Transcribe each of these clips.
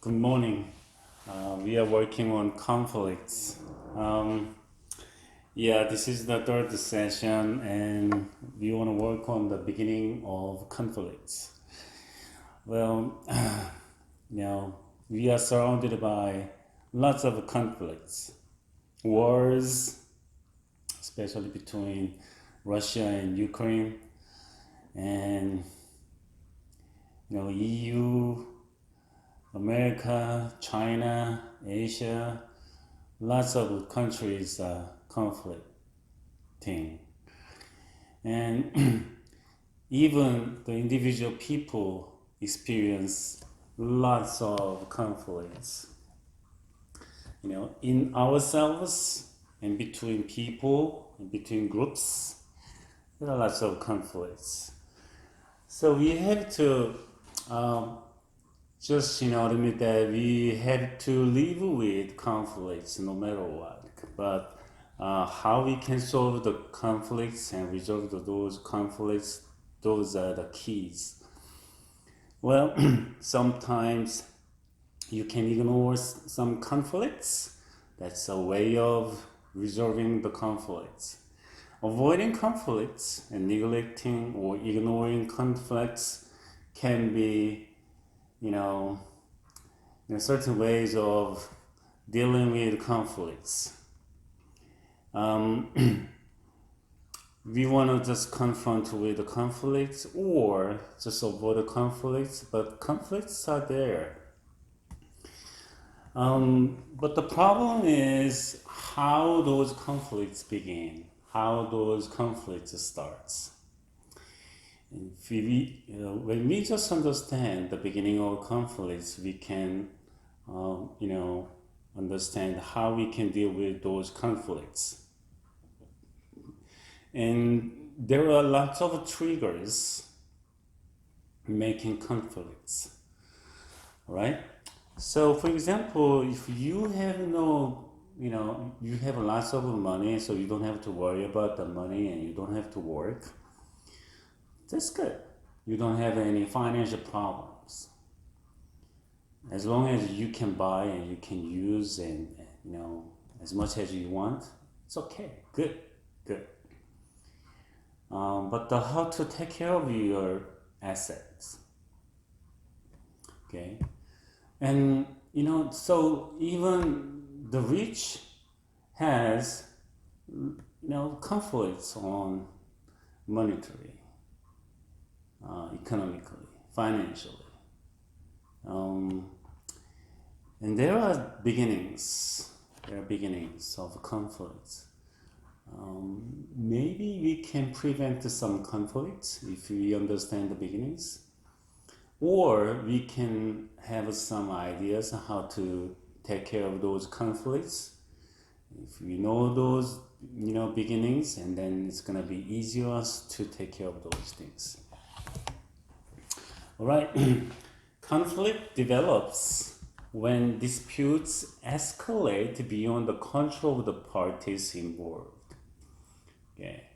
Good morning. We are working on conflicts. This is the third session, and we want to work on the beginning of conflicts. Well, we are surrounded by lots of conflicts, wars, especially between Russia and Ukraine, and EU, America, China, Asia, lots of countries conflicting. And even the individual people experience lots of conflicts. In ourselves and between people and between groups, there are lots of conflicts. So we have to just admit that we have to live with conflicts no matter what. But how we can solve the conflicts and resolve those conflicts, those are the keys. Well, sometimes you can ignore some conflicts. That's a way of resolving the conflicts. Avoiding conflicts and neglecting or ignoring conflicts can be certain ways of dealing with conflicts. We want to just confront with the conflicts or just avoid the conflicts, but conflicts are there. But the problem is how those conflicts begin, how those conflicts starts. When we just understand the beginning of conflicts, we can, understand how we can deal with those conflicts. And there are lots of triggers making conflicts, right? So, for example, if you have you have lots of money, so you don't have to worry about the money and you don't have to work. That's good. You don't have any financial problems. As long as you can buy and you can use and as much as you want, it's okay. Good. But how to take care of your assets, okay? And so even the rich has conflicts on monetary, economically, financially. And there are beginnings of conflicts. Maybe we can prevent some conflicts if we understand the beginnings, or we can have some ideas on how to take care of those conflicts. If we know those beginnings, and then it's gonna be easier to take care of those things. All right. Conflict develops when disputes escalate beyond the control of the parties involved. Okay.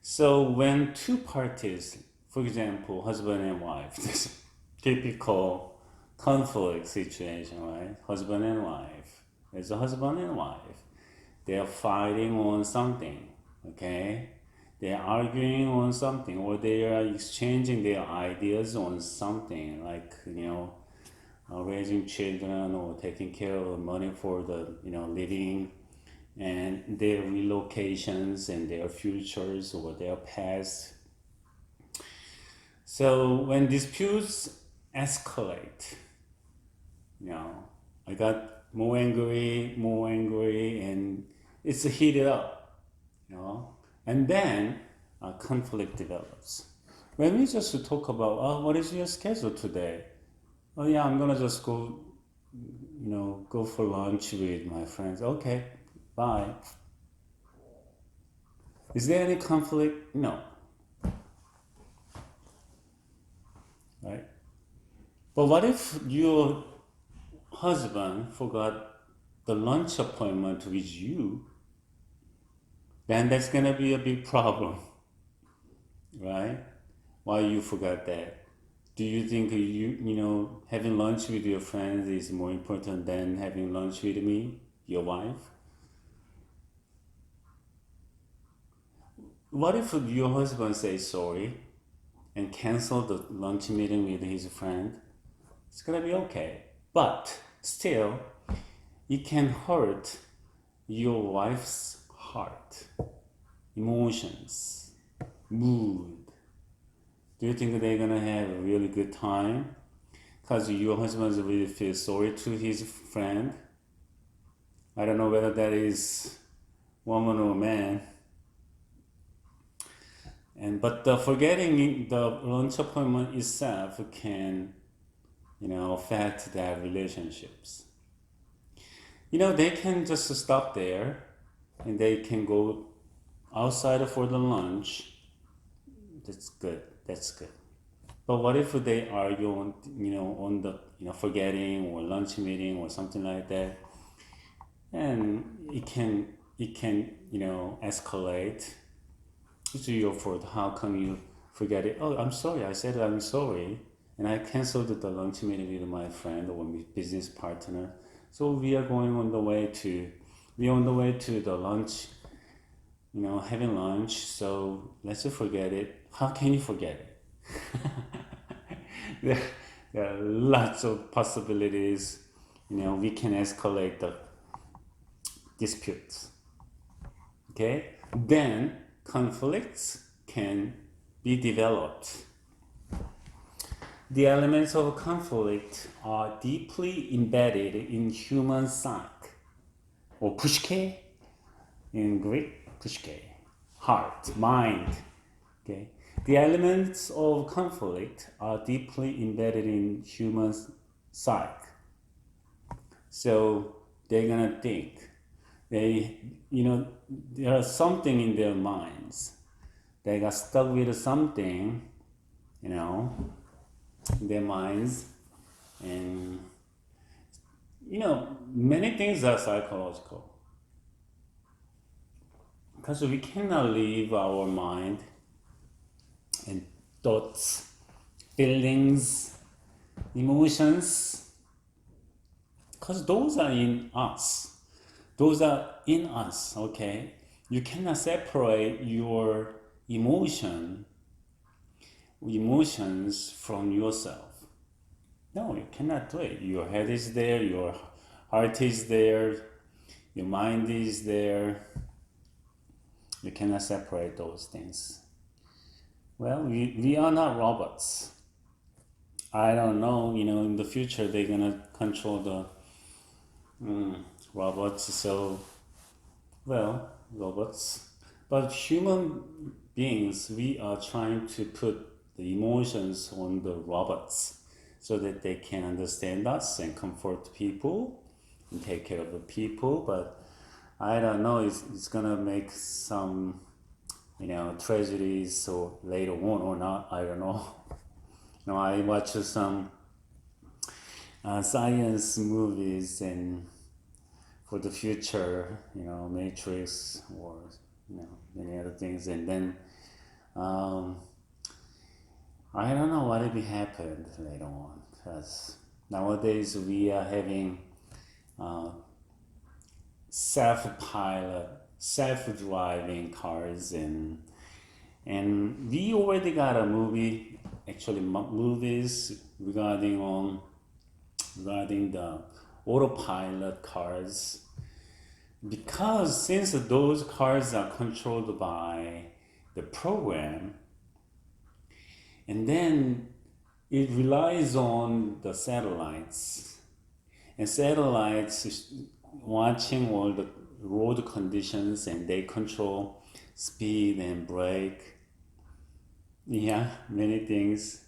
So when two parties, for example, husband and wife, this typical conflict situation, right? Husband and wife. There's a husband and wife. They are fighting on something, okay? They are arguing on something, or they are exchanging their ideas on something, like raising children or taking care of money for the living, and their relocations and their futures or their past. So when disputes escalate, I got more angry, and it's heated up, and then a conflict develops. When we just talk about, what is your schedule today? Oh yeah, I'm gonna just go for lunch with my friends. Okay, bye. Is there any conflict? No. Right? But what if your husband forgot the lunch appointment with you? Then that's gonna be a big problem, right? Why you forgot that? Do you think having lunch with your friends is more important than having lunch with me, your wife? What if your husband says sorry and cancel the lunch meeting with his friend? It's gonna be okay. But still, it can hurt your wife's heart, emotions, mood. Do you think they're gonna have a really good time? Because your husband really feels sorry to his friend. I don't know whether that is woman or man. But the forgetting the lunch appointment itself can, affect their relationships. They can just stop there, and they can go outside for the lunch. That's good. That's good. But what if they argue on the forgetting or lunch meeting or something like that, and it can escalate. It's your fault. How come you forget it? Oh, I'm sorry. I said I'm sorry, and I canceled the lunch meeting with my friend or business partner. So we are on the way to the lunch, having lunch. So let's just forget it. How can you forget it? there are lots of possibilities. We can escalate the disputes. Okay? Then conflicts can be developed. The elements of conflict are deeply embedded in human psyche, or psyche in Greek, psyche, heart, mind. Okay? The elements of conflict are deeply embedded in human psyche. So they're gonna think. There is something in their minds. They got stuck with something, in their minds. And, many things are psychological. Because we cannot leave our mind and thoughts, feelings, emotions, because those are in us. Those are in us, okay? You cannot separate your emotions from yourself. No, you cannot do it. Your head is there, your heart is there, your mind is there. You cannot separate those things. Well, we are not robots. I don't know, in the future they're gonna control the robots. So, robots. But human beings, we are trying to put the emotions on the robots so that they can understand us and comfort people and take care of the people. But I don't know, it's gonna make some, tragedies or later on or not. I don't know. I watch some science movies and for the future, Matrix or many other things, and then I don't know what will happen later on, because nowadays we are having self-pilot, self-driving cars, and we already got a movie, actually movies regarding the autopilot cars, because since those cars are controlled by the program, and then it relies on the satellites, and satellites is watching all the road conditions, and they control speed and brake, many things.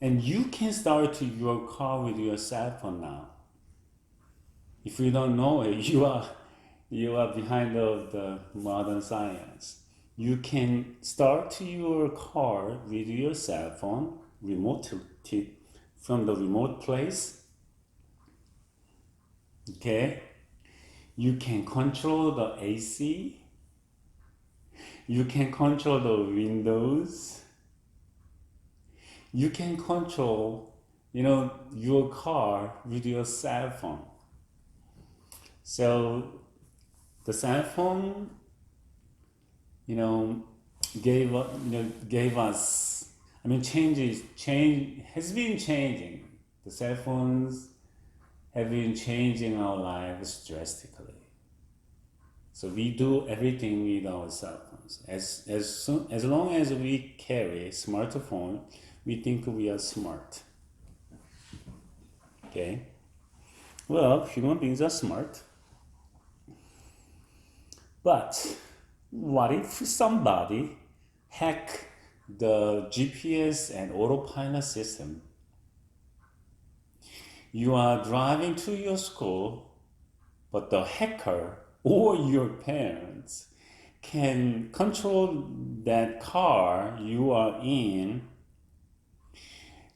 And you can start your car with your cell phone now. If you don't know it, you are behind of the modern science. You can start your car with your cell phone, from the remote place. Okay, you can control the AC. You can control the windows. You can control, your car with your cell phone. So the cell phone, you know, gave us. I mean, change has been changing. The cell phones have been changing our lives drastically. So we do everything with our cell phones. As long as we carry a smartphone, we think we are smart. Okay. Well, human beings are smart. But what if somebody hack the GPS and autopilot system? You are driving to your school, but the hacker or your parents can control that car you are in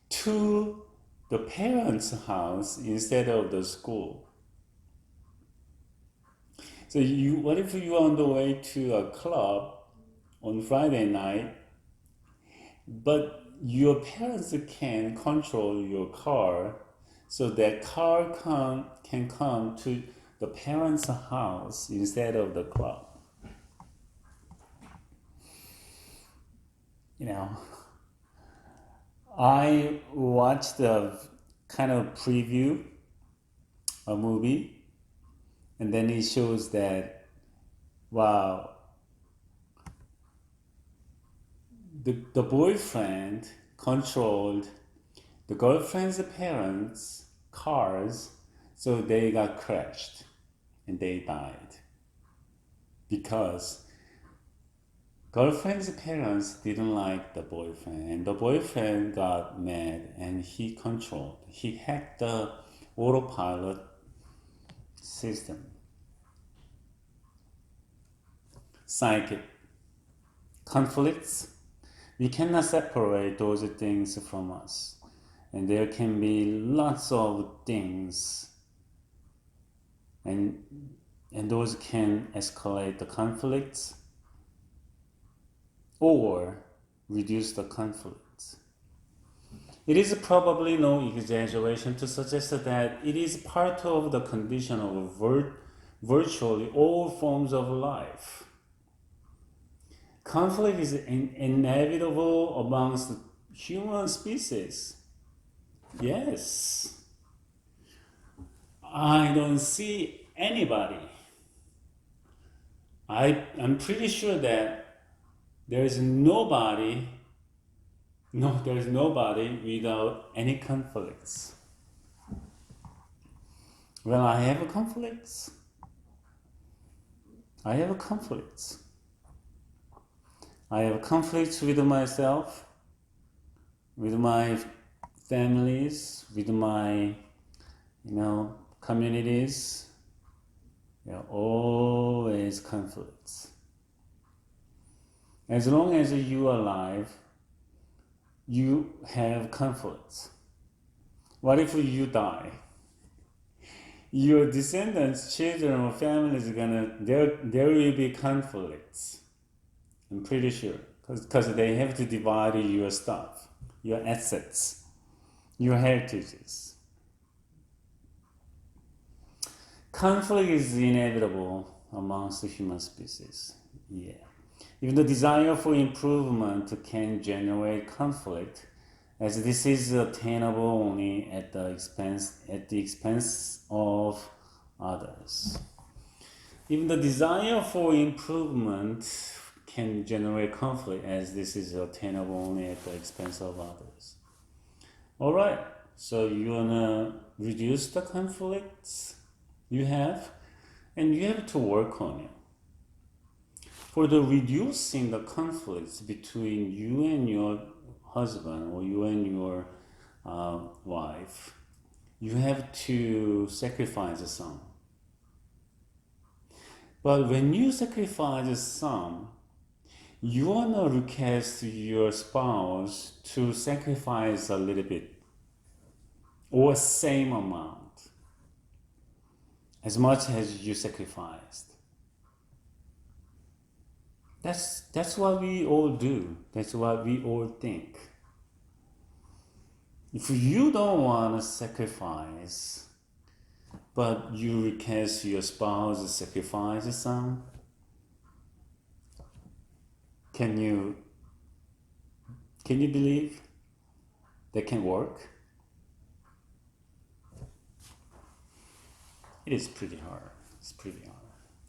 to the parents' house instead of the school. So what if you are on the way to a club on Friday night, but your parents can control your car, so that car can come to the parents' house instead of the club. I watched a kind of preview a movie, and then it shows that, wow, the boyfriend controlled the girlfriend's parents' cars, so they got crashed and they died because girlfriend's parents didn't like the boyfriend, and the boyfriend got mad and he hacked the autopilot system. Psychic conflicts. We cannot separate those things from us. And there can be lots of things, and those can escalate the conflicts or reduce the conflicts. It is probably no exaggeration to suggest that it is part of the condition of virtually all forms of life. Conflict is inevitable amongst the human species. Yes. I don't see anybody. I'm pretty sure that there's nobody without any conflicts. Well, I have conflicts. I have conflicts with myself, with my families, with my, communities. There are always conflicts. As long as you are alive, you have conflicts. What if you die? Your descendants, children, or families there will be conflicts. I'm pretty sure, because they have to divide your stuff, your assets, your heritages. Conflict is inevitable amongst the human species. Yeah. Even the desire for improvement can generate conflict, as this is attainable only at the expense of others. Even the desire for improvement can generate conflict, as this is attainable only at the expense of others. All right, so you wanna reduce the conflicts you have, and you have to work on it. For the reducing the conflicts between you and your husband or you and your wife, you have to sacrifice some. But when you sacrifice some, you want to request your spouse to sacrifice a little bit or same amount as much as you sacrificed. That's what we all do. That's what we all think. If you don't want to sacrifice, but you request your spouse to sacrifice some, can you believe that can work? It is pretty hard. It's pretty hard.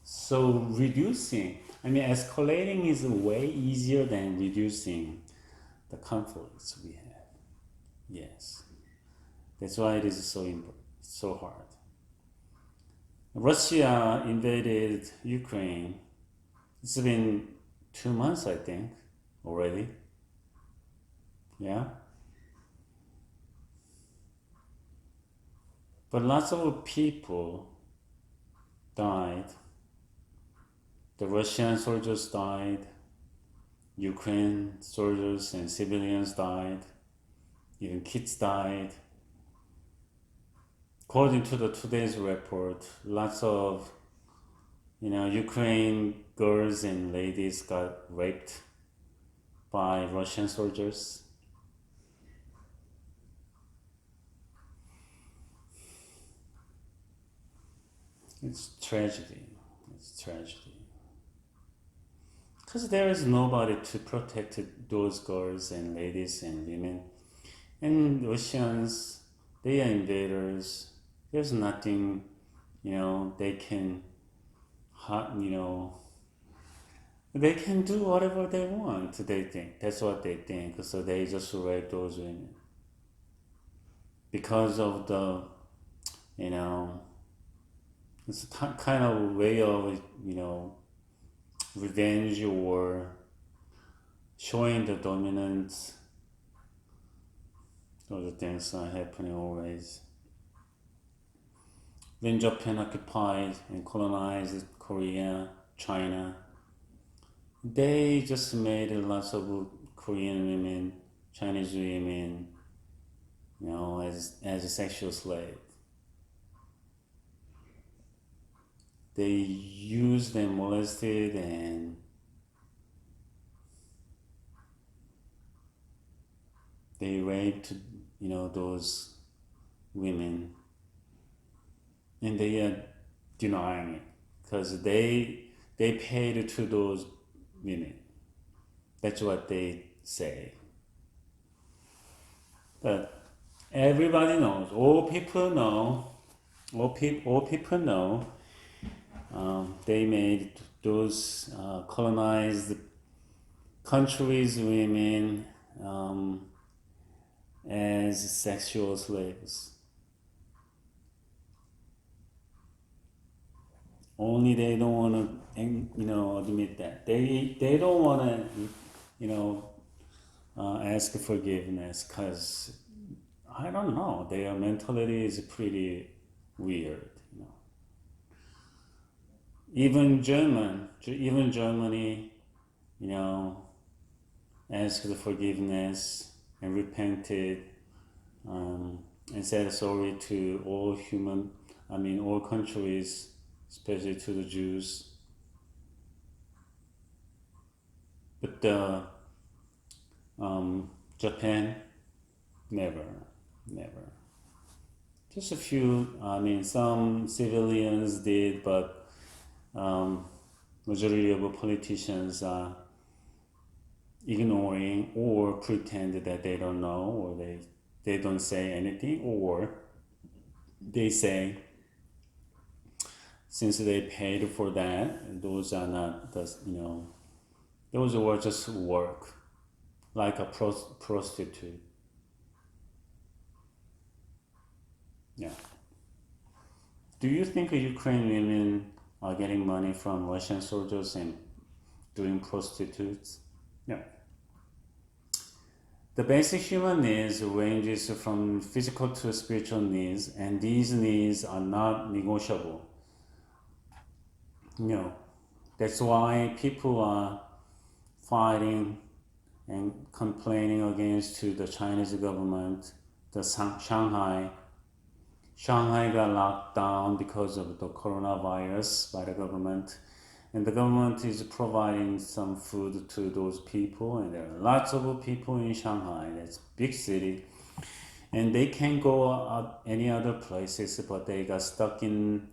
So reducing, escalating is way easier than reducing the conflicts we have. Yes. That's why it is so hard. Russia invaded Ukraine. It's been 2 months, I think, already. Yeah. But lots of people died. The Russian soldiers died. Ukraine soldiers and civilians died. Even kids died. According to today's report, lots of Ukraine girls and ladies got raped by Russian soldiers. It's tragedy. It's tragedy. Because there is nobody to protect those girls and ladies and women. And Russians, they are invaders. There's nothing, they can, they can do whatever they want, they think. That's what they think. So they just rape those women. Because of the, it's a kind of way of, revenge or showing the dominance. Those things are happening always. When Japan occupied and colonized Korea, China, they just made lots of Korean women, Chinese women, as a sexual slave. They used and molested and they raped, those women, and they are denying it because they paid to those women. That's what they say. But everybody knows, all people know, they made those colonized countries' women as sexual slaves. Only they don't want to, admit that. They don't want to, ask forgiveness because I don't know. Their mentality is pretty weird. Even Germany, asked forgiveness and repented, and said sorry to all countries, especially to the Jews. But Japan, never. Just a few, some civilians did, but majority of politicians are ignoring or pretend that they don't know, or they don't say anything, or they say since they paid for that, those are not those were just work, like a prostitute. Yeah. Do you think Ukrainian women are getting money from Russian soldiers and doing prostitutes? No. The basic human needs ranges from physical to spiritual needs, and these needs are not negotiable. That's why people are fighting and complaining against to the Chinese government. The Shanghai got locked down because of the coronavirus by the government, and the government is providing some food to those people, and there are lots of people in Shanghai. That's a big city, and they can't go out any other places, but they got stuck in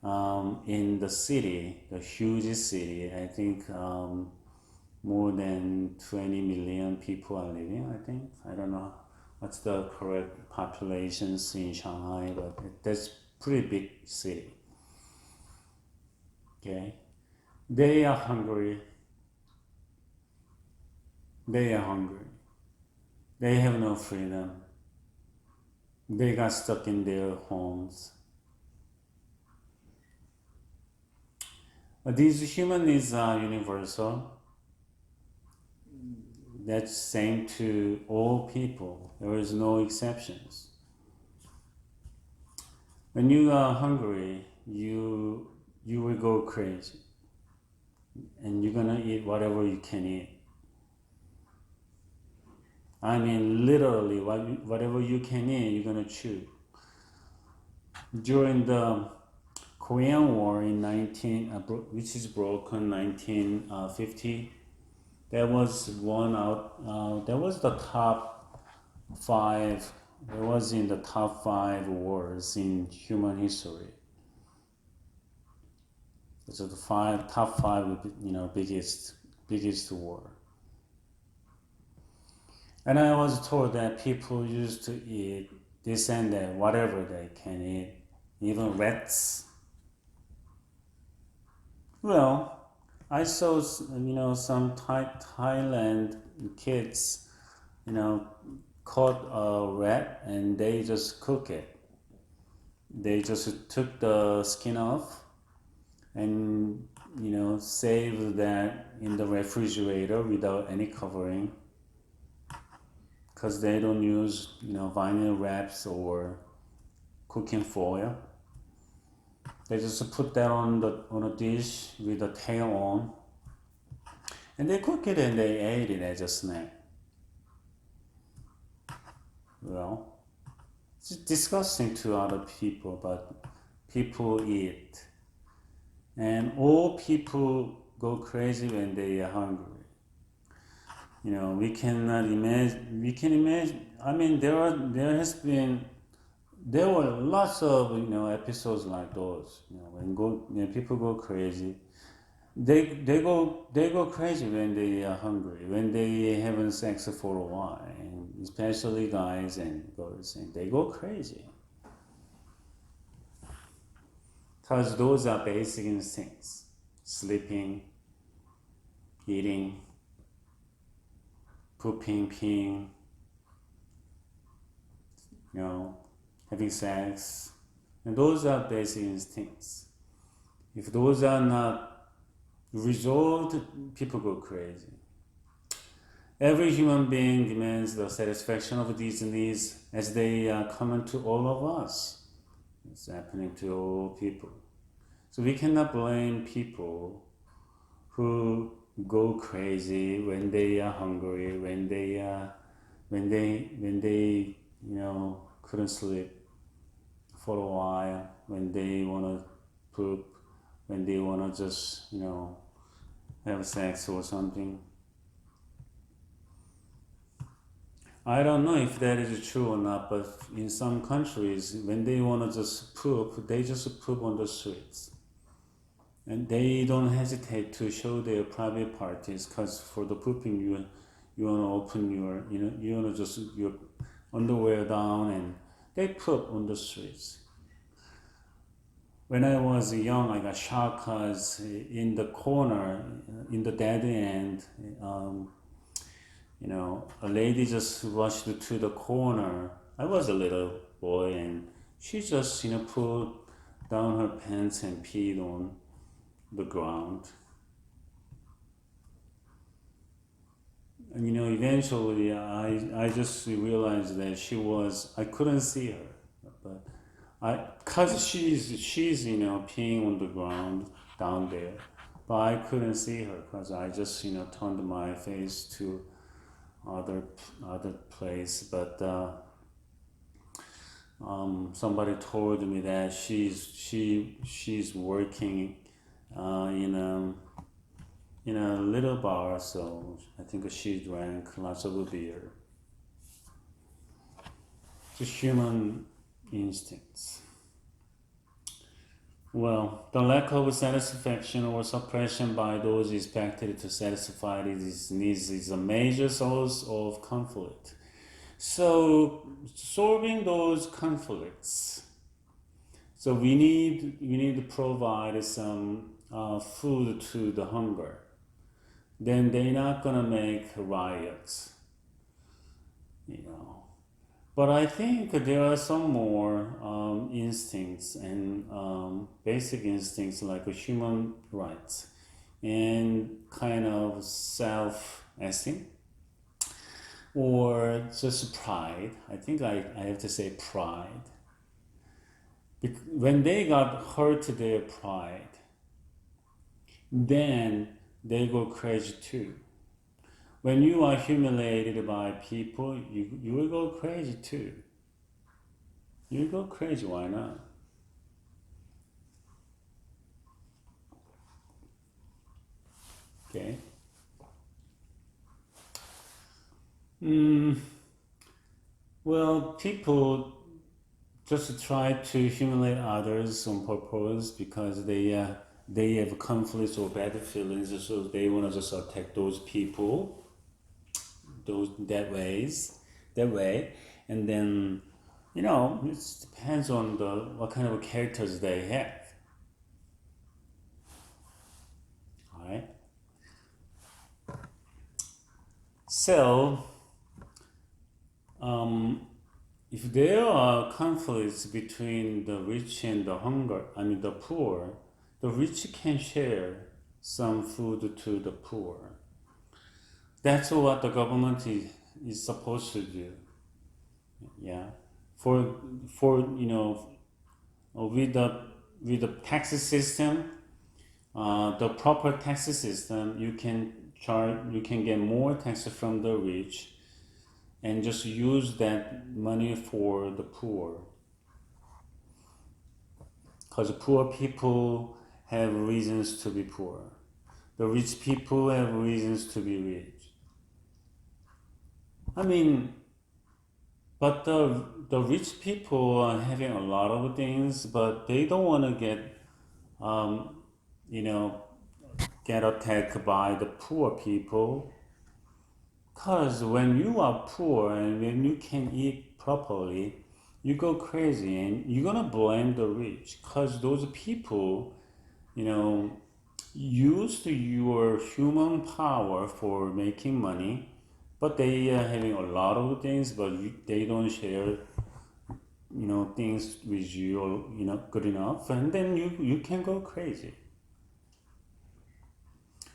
the city, the huge city. I think more than 20 million people are living. I think I don't know what's the correct populations in Shanghai, but that's pretty big city. Okay, they are hungry. They are hungry. They have no freedom. They got stuck in their homes. But these human needs are universal. That's same to all people. There is no exceptions. When you are hungry, you will go crazy, and you're gonna eat whatever you can eat. I mean, literally, whatever you can eat, you're gonna chew. During the Korean War in which is broken 1950, there was one out. There was the top five. It was in the top five wars in human history. So the top five, biggest war. And I was told that people used to eat this and that, whatever they can eat, even rats. Well, I saw, some Thailand kids, caught a rat and they just cook it. They just took the skin off and, saved that in the refrigerator without any covering, because they don't use, vinyl wraps or cooking foil. They just put that on a dish with the tail on, and they cook it and they ate it as a snack. Well, it's disgusting to other people, but people eat, and all people go crazy when they are hungry. We cannot imagine. We can imagine. I mean, there were lots of episodes like those. When people go crazy, they go crazy when they are hungry, when they haven't sex for a while, and especially guys and girls, and they go crazy because those are basic instincts: sleeping, eating, pooping, peeing, having sex, and those are basic instincts. If those are not resolved, people go crazy. Every human being demands the satisfaction of these needs as they are common to all of us. It's happening to all people. So we cannot blame people who go crazy when they are hungry, when they couldn't sleep for a while, when they want to poop, when they want to just have sex or something. I don't know if that is true or not, but in some countries, when they want to just poop, they just poop on the streets. And they don't hesitate to show their private parties, because for the pooping, you want to open you want to just your underwear down, and they poop on the streets. When I was young, I got shocked because in the corner, in the dead end, a lady just rushed to the corner. I was a little boy, and she just, pulled down her pants and peed on the ground. And, eventually I just realized that I couldn't see her, but cause she's, peeing on the ground down there, but I couldn't see her because I just, turned my face to other place. But somebody told me that she's working in a little bar, so I think she drank lots of beer. just human instincts. Well, the lack of satisfaction or suppression by those expected to satisfy these needs is a major source of conflict. So, solving those conflicts, so we need to provide some food to the hunger. Then they're not gonna make riots, you know. But I think there are some more instincts and basic instincts like human rights and kind of self-esteem or just pride. I think I have to say pride. When they got hurt their pride, then they go crazy too. When you are humiliated by people, you will go crazy too. You will go crazy, why not? Okay. Well, people just try to humiliate others on purpose because they have conflicts or bad feelings, so they want to just attack those people that way, and then it depends on what kind of characters they have. All right. So, if there are conflicts between the rich and the poor, the rich can share some food to the poor. That's what the government is supposed to do. Yeah, for with the tax system, the proper tax system, you can get more tax from the rich, and just use that money for the poor. Because poor people have reasons to be poor. The rich people have reasons to be rich. But the rich people are having a lot of things, but they don't want to get attacked by the poor people. Because when you are poor and when you can eat properly, you go crazy and you're gonna blame the rich. Because those people, used your human power for making money, but they are having a lot of things, but they don't share, things with you, or, good enough, and then you can go crazy.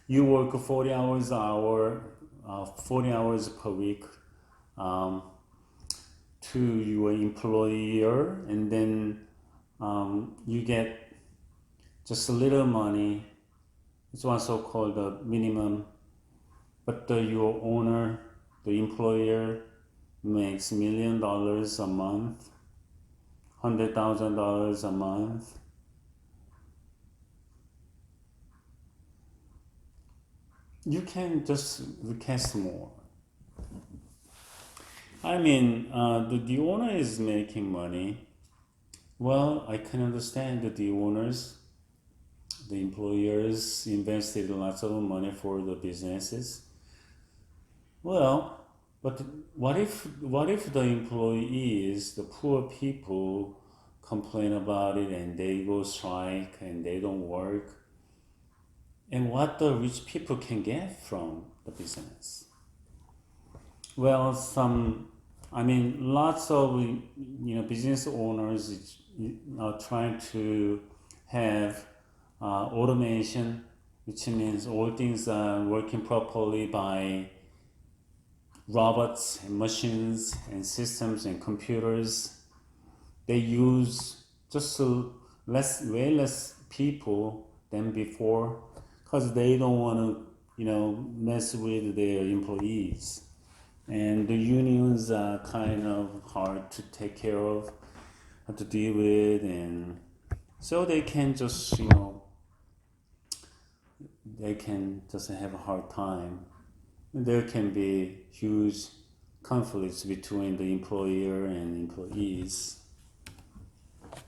You work 40 hours per week to your employer, and then you get just a little money. It's one so-called the minimum, but your owner, the employer, makes $1 million a month, $100,000 a month. You can just request more. The owner is making money. Well, I can understand that the owners, the employers invested lots of money for the businesses. Well, but what if the employees, the poor people, complain about it and they go strike and they don't work? And what the rich people can get from the business? Well, lots of business owners are trying to have automation, which means all things are working properly by robots and machines and systems and computers. They use just way less people than before, because they don't want to, mess with their employees. And the unions are kind of hard to take care of, hard to deal with, and so they can just, they can just have a hard time. There can be huge conflicts between the employer and employees.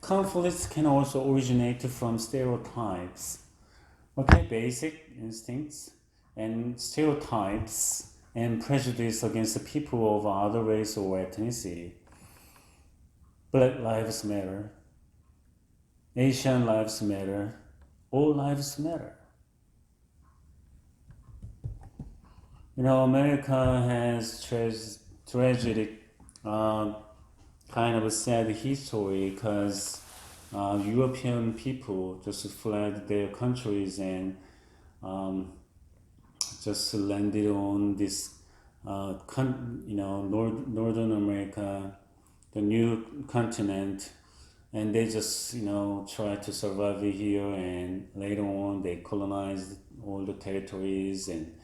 Conflicts can also originate from stereotypes. Okay, basic instincts and stereotypes and prejudice against the people of other race or ethnicity. Black lives matter. Asian lives matter. All lives matter. You know, America has tragic, kind of a sad history because European people just fled their countries and just landed on this, Northern America, the new continent, and they just, tried to survive here, and later on they colonized all the territories, and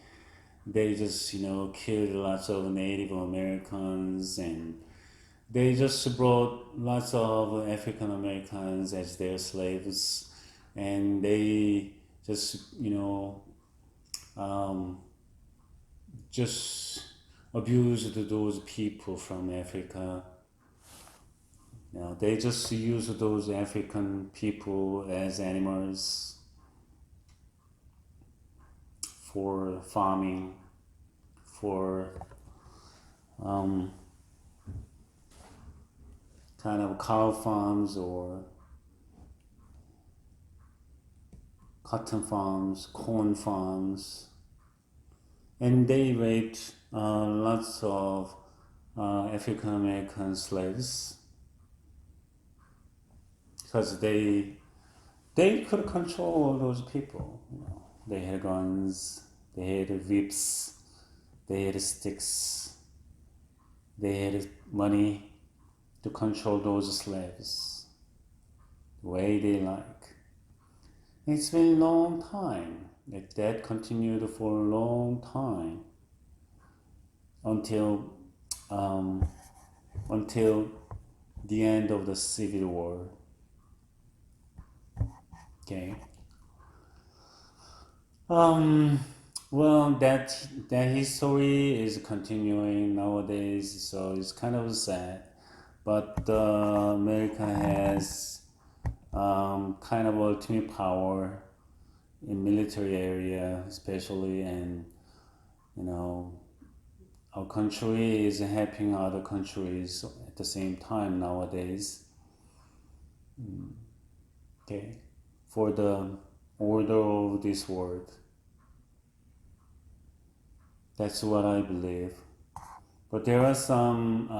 they just, killed lots of Native Americans, and they just brought lots of African Americans as their slaves, and they just, just abused those people from Africa. They just use those African people as animals for farming, for kind of cow farms or cotton farms, corn farms, and they raped lots of African American slaves because they could control those people. They had guns, they had whips, they had sticks, they had money to control those slaves the way they like. It's been a long time. That continued for a long time until the end of the Civil War. Okay. Well, that history is continuing nowadays, so it's kind of sad. But America has kind of ultimate power in military area, especially, and our country is helping other countries at the same time nowadays. Okay, for the order of this world. That's what I believe. But there are some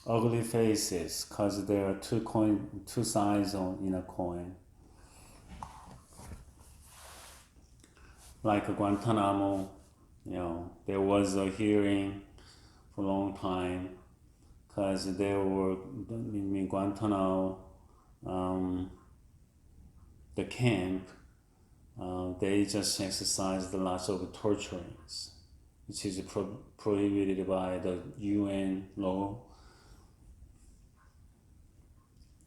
ugly faces because there are two sides in a coin. Like Guantanamo, there was a hearing for a long time because there were in Guantanamo, the camp. They just exercised lots of torturings, which is prohibited by the UN law.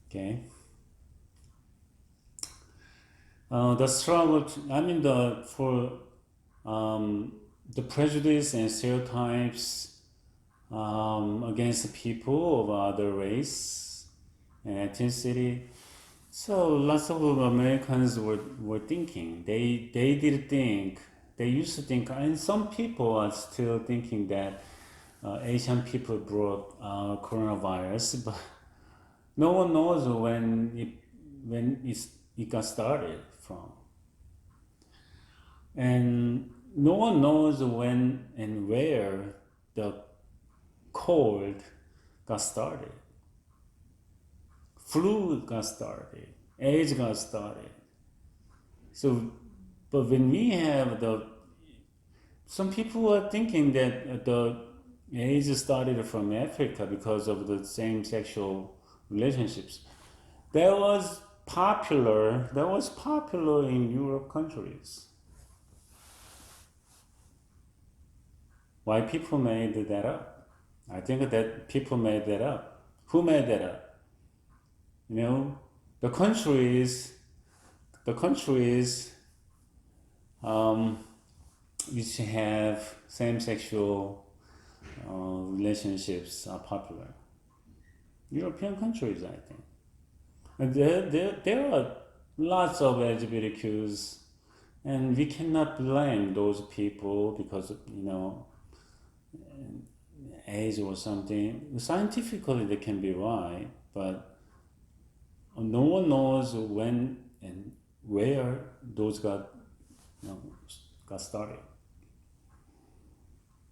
Okay. The struggle, the prejudice and stereotypes against people of other race and ethnicity. So lots of Americans were thinking, they did think, they used to think, and some people are still thinking that Asian people brought coronavirus, but no one knows when it got started from. And no one knows when and where the cold got started. Flu got started, AIDS got started. So, but when we have some people are thinking that the AIDS started from Africa because of the same sexual relationships. That was popular in Europe countries. Why people made that up? I think that people made that up. Who made that up? The countries which have same-sexual relationships are popular. European countries, I think. And there are lots of LGBTQs, and we cannot blame those people because of, age or something. Scientifically, they can be right, but no one knows when and where those got started.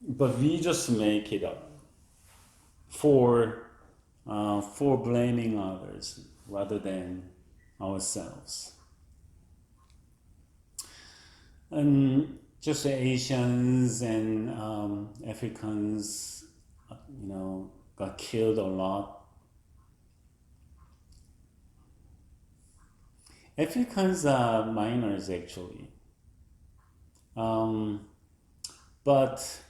But we just make it up for blaming others rather than ourselves. And just Asians and Africans, got killed a lot. Africans are minors actually, but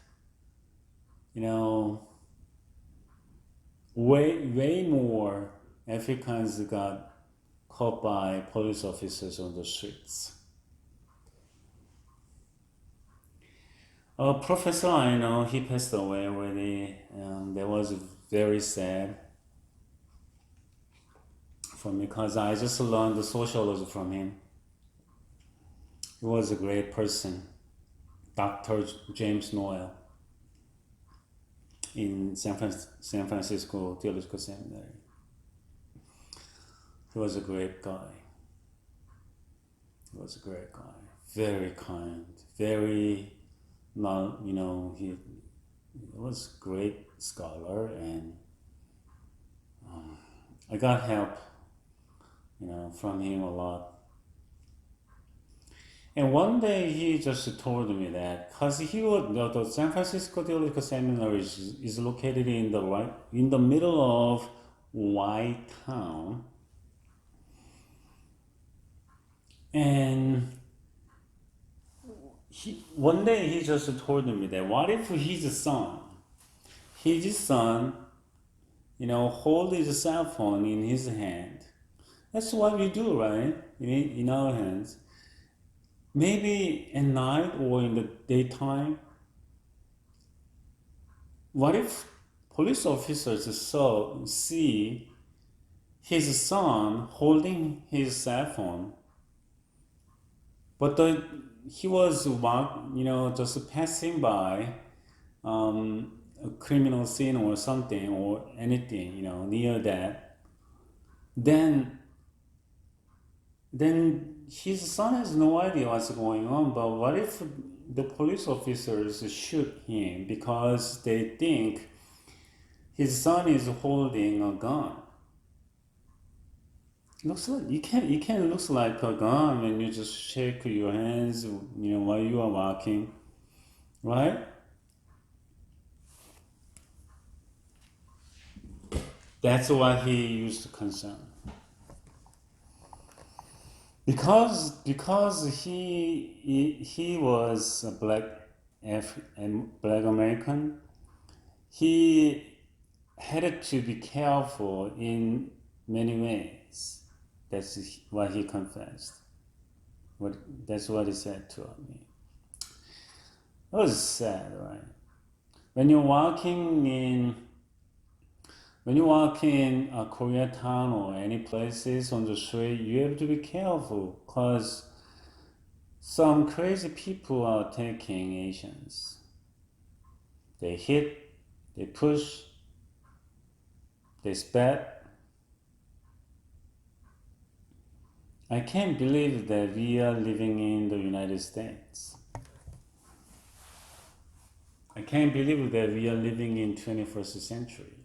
way more Africans got caught by police officers on the streets. A professor I know, he passed away already. That was very sad for me because I just learned the sociology from him. He was a great person, Dr. James Noel in San Francisco Theological Seminary. He was a great guy. Very kind, very not, he was a great scholar, and I got help, from him a lot. And one day he just told me that because the San Francisco Theological Seminary is located in the middle of white town, and one day he just told me that what if his son, hold his cell phone in his hand. That's what we do, right? In our hands. Maybe at night or in the daytime. What if police officers see his son holding his cell phone, but he was just passing by a criminal scene or something or anything near that, then his son has no idea what's going on. But what if the police officers shoot him because they think his son is holding a gun? Looks like you can look like a gun when you just shake your hands, while you are walking, right? That's what he used to concern. Because he was a black American, he had to be careful in many ways. That's what he confessed. That's what he said to me. It was sad, right? When you're walking in Koreatown or any places on the street, you have to be careful because some crazy people are attacking Asians. They hit, they push, they spat. I can't believe that we are living in the United States. I can't believe that we are living in 21st century.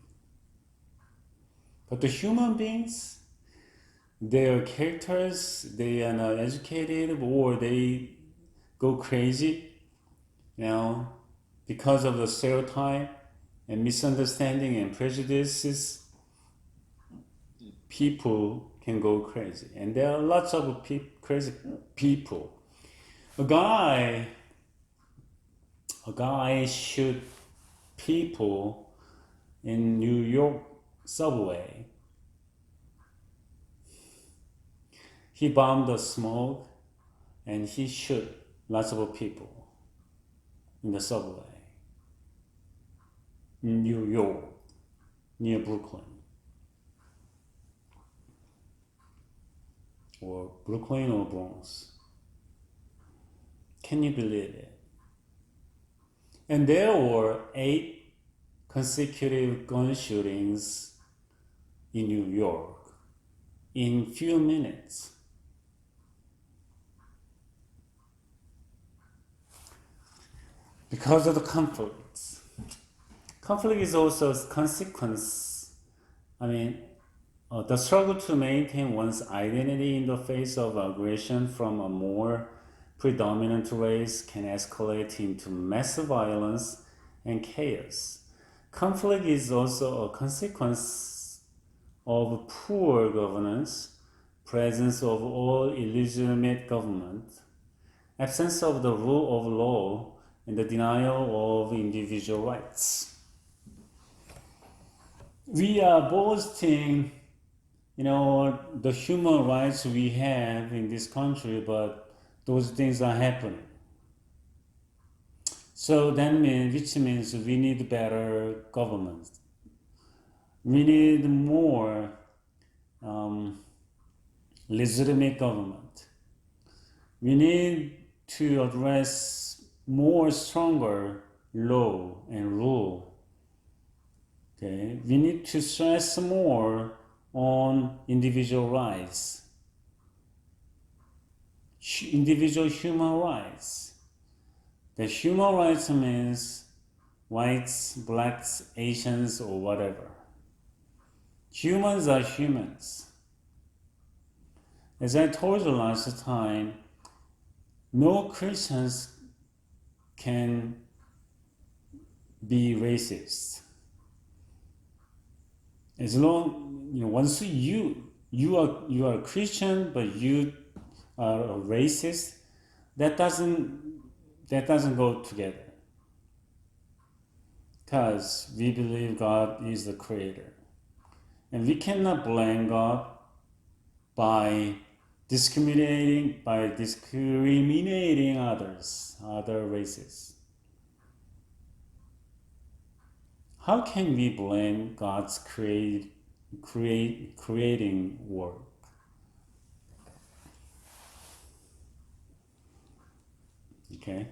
But the human beings, their characters, they are not educated or they go crazy, because of the stereotype and misunderstanding and prejudices. People can go crazy, and there are lots of crazy people. A guy shoot people in New York subway. He bombed the smoke and he shot lots of people in the subway. in New York, near Brooklyn. Or Brooklyn or Bronx. Can you believe it? And there were 8 consecutive gun shootings in New York in few minutes. Because of the conflicts. Conflict is also a consequence. The struggle to maintain one's identity in the face of aggression from a more predominant race can escalate into massive violence and chaos. Conflict is also a consequence of poor governance, presence of all illegitimate government, absence of the rule of law, and the denial of individual rights. We are boasting, the human rights we have in this country, but those things are happening. So which means we need better government. We need more legitimate government. We need to address more stronger law and rule. Okay, we need to stress more on individual rights, individual human rights. The human rights means whites, blacks, Asians, or whatever. Humans are humans. As I told you last time, no Christians can be racist. As long, once you are a Christian but you are a racist, that doesn't go together. Because we believe God is the creator. And we cannot blame God by discriminating others, other races. How can we blame God's creating work? Okay,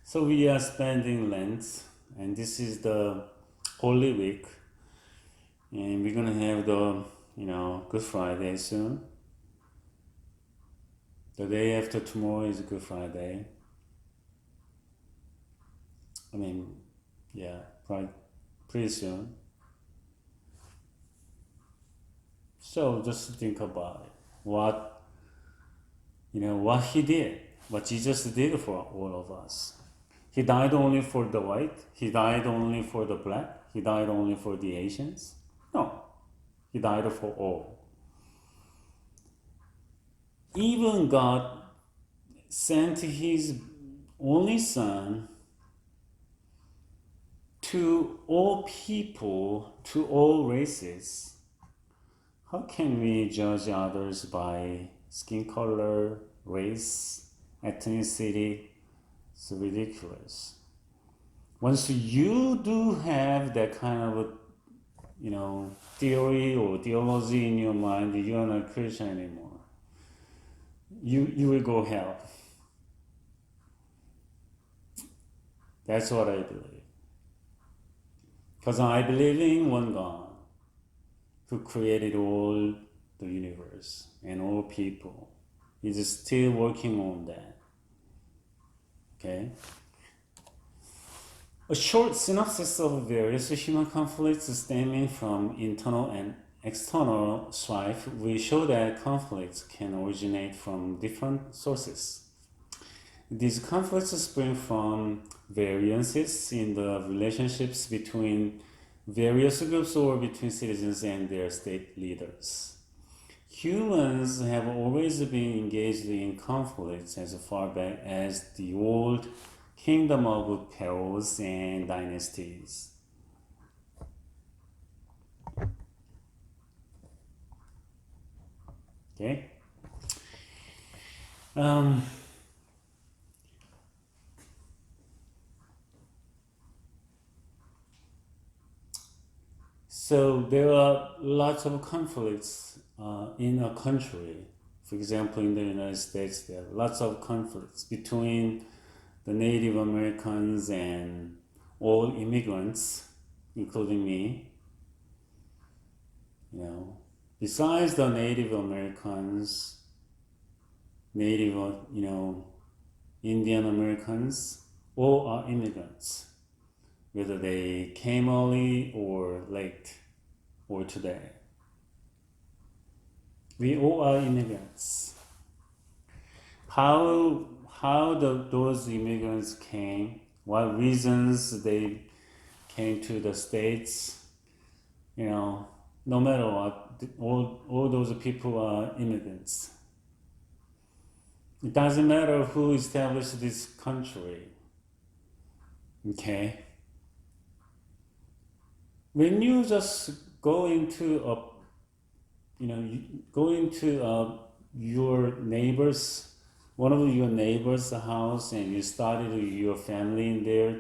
so we are spending Lent, and this is the Holy Week, and we're gonna have the Good Friday soon. The day after tomorrow is Good Friday. Pretty soon. So just think about it. What he did, what Jesus did for all of us. He died only for the white. He died only for the black. He died only for the Asians. No, he died for all. Even God sent his only son to all people, to all races. How can we judge others by skin color, race, ethnicity? It's ridiculous. Once you do have that kind of theory or theology in your mind, you are not Christian anymore. You will go hell. That's what I believe. Because I believe in one God who created all the universe and all people. He's still working on that. Okay? A short synopsis of various human conflicts stemming from internal and external strife will show that conflicts can originate from different sources. These conflicts spring from variances in the relationships between various groups or between citizens and their state leaders. Humans have always been engaged in conflicts as far back as the old kingdom of pharaohs and dynasties. Okay? So there are lots of conflicts in a country. For example, in the United States, there are lots of conflicts between the Native Americans and all immigrants, including me. You know, besides the Native Americans, Native, Indian Americans, all are immigrants, whether they came early or late or today. We all are immigrants. Those immigrants came, what reasons they came to the States, no matter what, all those people are immigrants. It doesn't matter who established this country. Okay? When you just go into your neighbor's, one of your neighbor's house, and you started your family in there,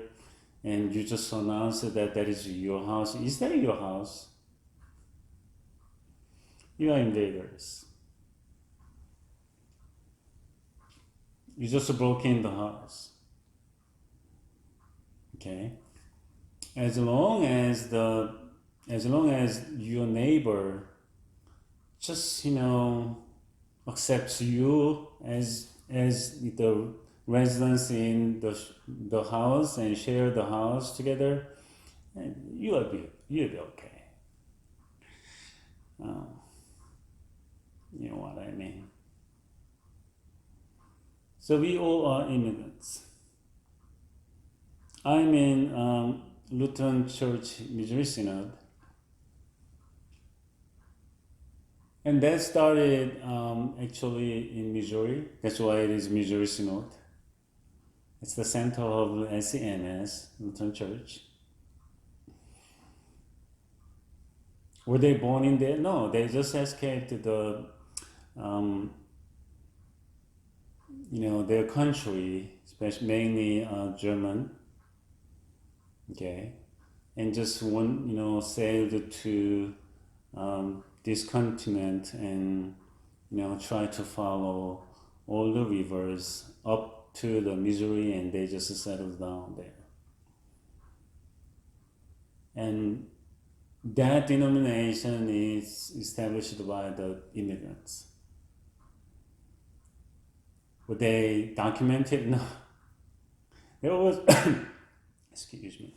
and you just announce that that is your house. Is that your house? You are invaders. You just broke in the house. Okay? As long as your neighbor just accepts you as the residents in the house and share the house together, and you'll be okay. You know what I mean? So we all are immigrants. I'm in Lutheran Church, Missouri Synod. And that started actually in Missouri. That's why it is Missouri Synod. It's the center of LCMS, Lutheran Church. Were they born in there? No, they just escaped their country, especially mainly German. Okay, and just sailed to this continent and try to follow all the rivers up to the Missouri, and they just settled down there. And that denomination is established by the immigrants. Were they documented? No. There was, excuse me.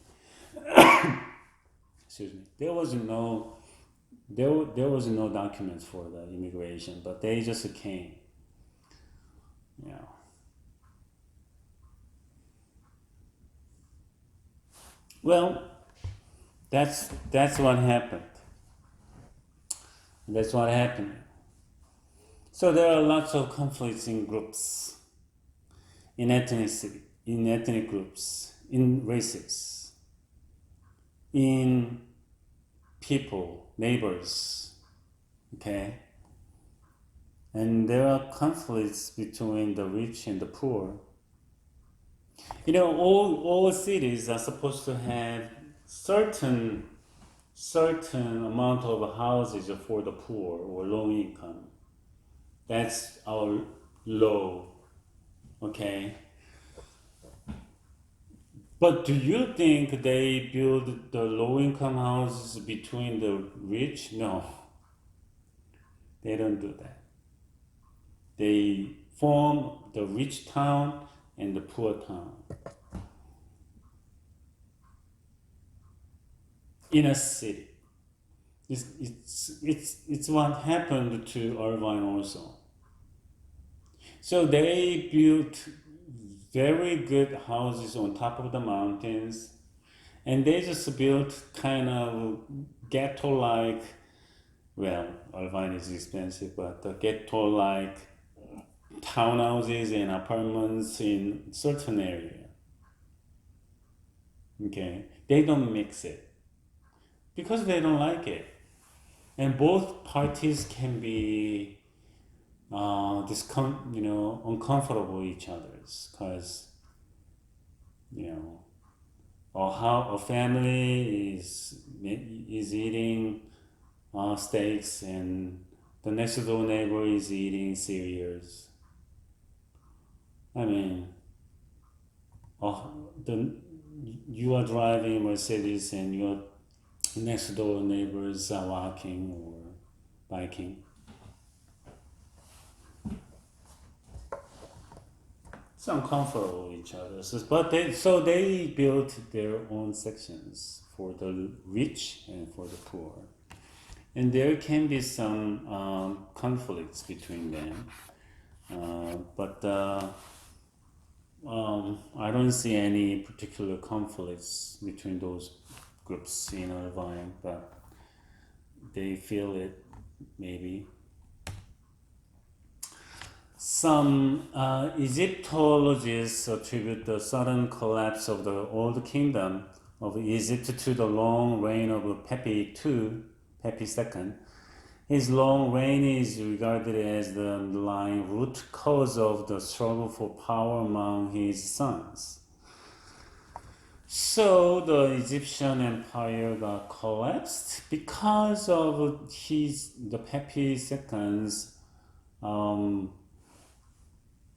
There was no documents for the immigration, but they just came. Well, that's what happened. That's what happened. So there are lots of conflicts in groups, in ethnicity, in ethnic groups, in races, in people, neighbors, okay? And there are conflicts between the rich and the poor. All cities are supposed to have certain amount of houses for the poor or low income. That's our law, okay? But do you think they build the low-income houses between the rich? No, they don't do that. They form the rich town and the poor town in a city. It's what happened to Irvine also. So they built very good houses on top of the mountains, and they just built kind of ghetto-like, well, Irvine is expensive, but the ghetto-like townhouses and apartments in certain area. Okay, they don't mix it because they don't like it, and both parties can be uncomfortable with each other's, because or how a family is eating steaks and the next door neighbor is eating cereals. I mean, the you are driving Mercedes and your next door neighbors are walking or biking. It's uncomfortable with each other. So they built their own sections for the rich and for the poor. And there can be some conflicts between them. But I don't see any particular conflicts between those groups in Irvine, but they feel it maybe. Some Egyptologists attribute the sudden collapse of the old kingdom of Egypt to the long reign of Pepi II. His long reign is regarded as the underlying root cause of the struggle for power among his sons. So the Egyptian empire got collapsed because of the Pepi II's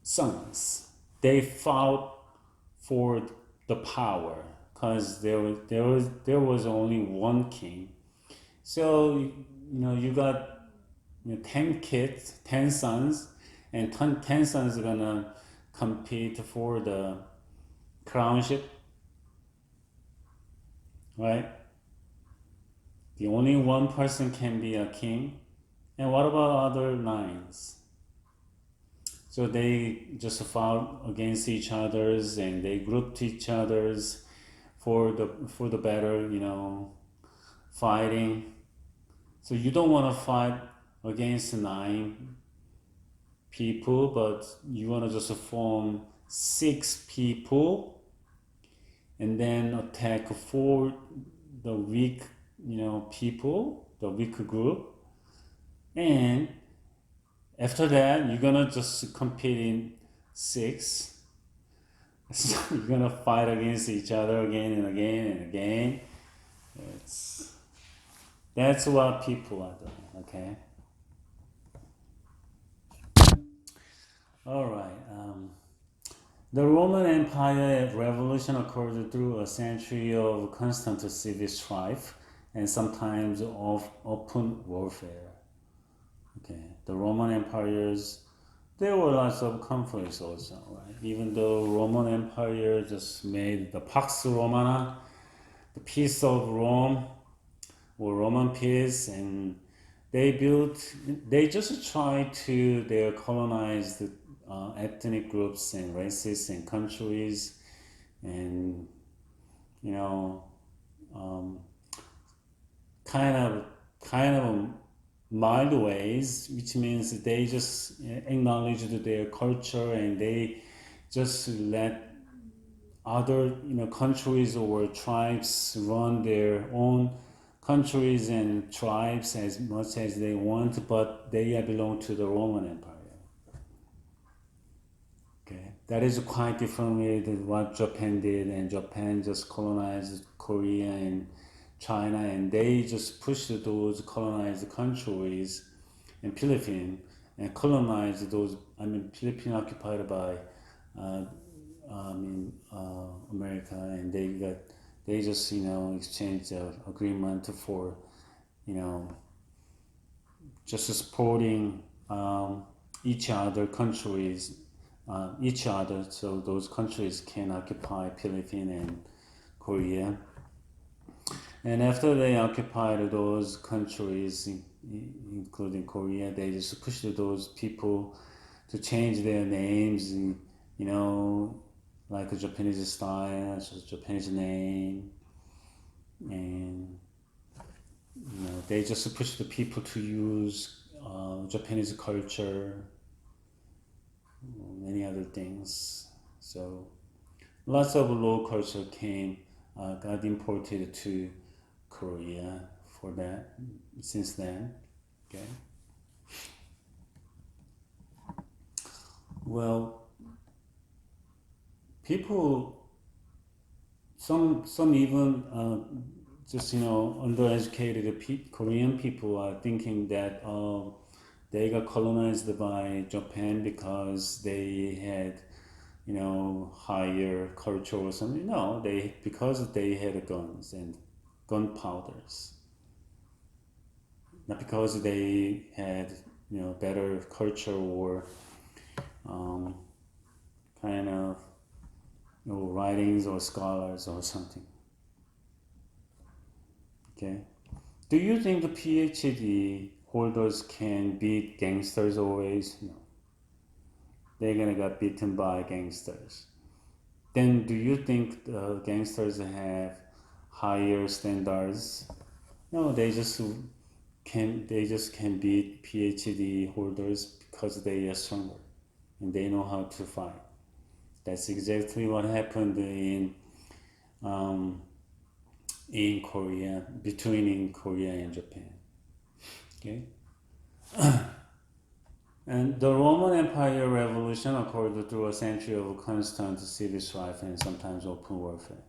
sons. They fought for the power because there was only one king. So you got 10 kids, 10 sons, and 10 sons are gonna compete for the crownship, right? The only one person can be a king. And what about other nines? So they just fought against each other's and they grouped each other's for the better, fighting. So you don't want to fight against 9 people, but you want to just form 6 people and then attack for the weak, people, the weak group. And after that, you're gonna just compete in 6. So you're gonna fight against each other again and again and again. That's what people are doing, okay? All right. The Roman Empire revolution occurred through a century of constant civil strife and sometimes of open warfare. Okay, the Roman empires, there were lots of conflicts also, right? Even though Roman Empire just made the Pax Romana, the peace of Rome, or Roman peace, and they just tried to colonize the ethnic groups and races and countries, and you know, um, kind of mild ways, which means they just acknowledged their culture and they just let other countries or tribes run their own countries and tribes as much as they want, but they belong to the Roman Empire. Okay, that is quite different than what Japan did, and Japan just colonized Korea and China, and they just pushed those colonized countries and Philippines and colonized those. Philippines occupied by America, and they just exchanged the agreement for just supporting each other countries, each other, so those countries can occupy Philippines and Korea. And after they occupied those countries, including Korea, they just pushed those people to change their names, like a Japanese style, just Japanese name, and they just pushed the people to use Japanese culture, many other things. So lots of low culture got imported to Korea for that since then. Okay. Well, people some even just undereducated Korean people are thinking that they got colonized by Japan because they had higher culture or something. No, because they had guns and gunpowders, not because they had better culture or kind of writings or scholars or something. Okay, do you think the PhD holders can beat gangsters always? No, they're gonna get beaten by gangsters. Then do you think the gangsters have higher standards? No, they just can beat PhD holders because they are stronger and they know how to fight. That's exactly what happened in Korea, between Korea and Japan. Okay, and the Roman Empire revolution occurred through a century of constant civil strife and sometimes open warfare.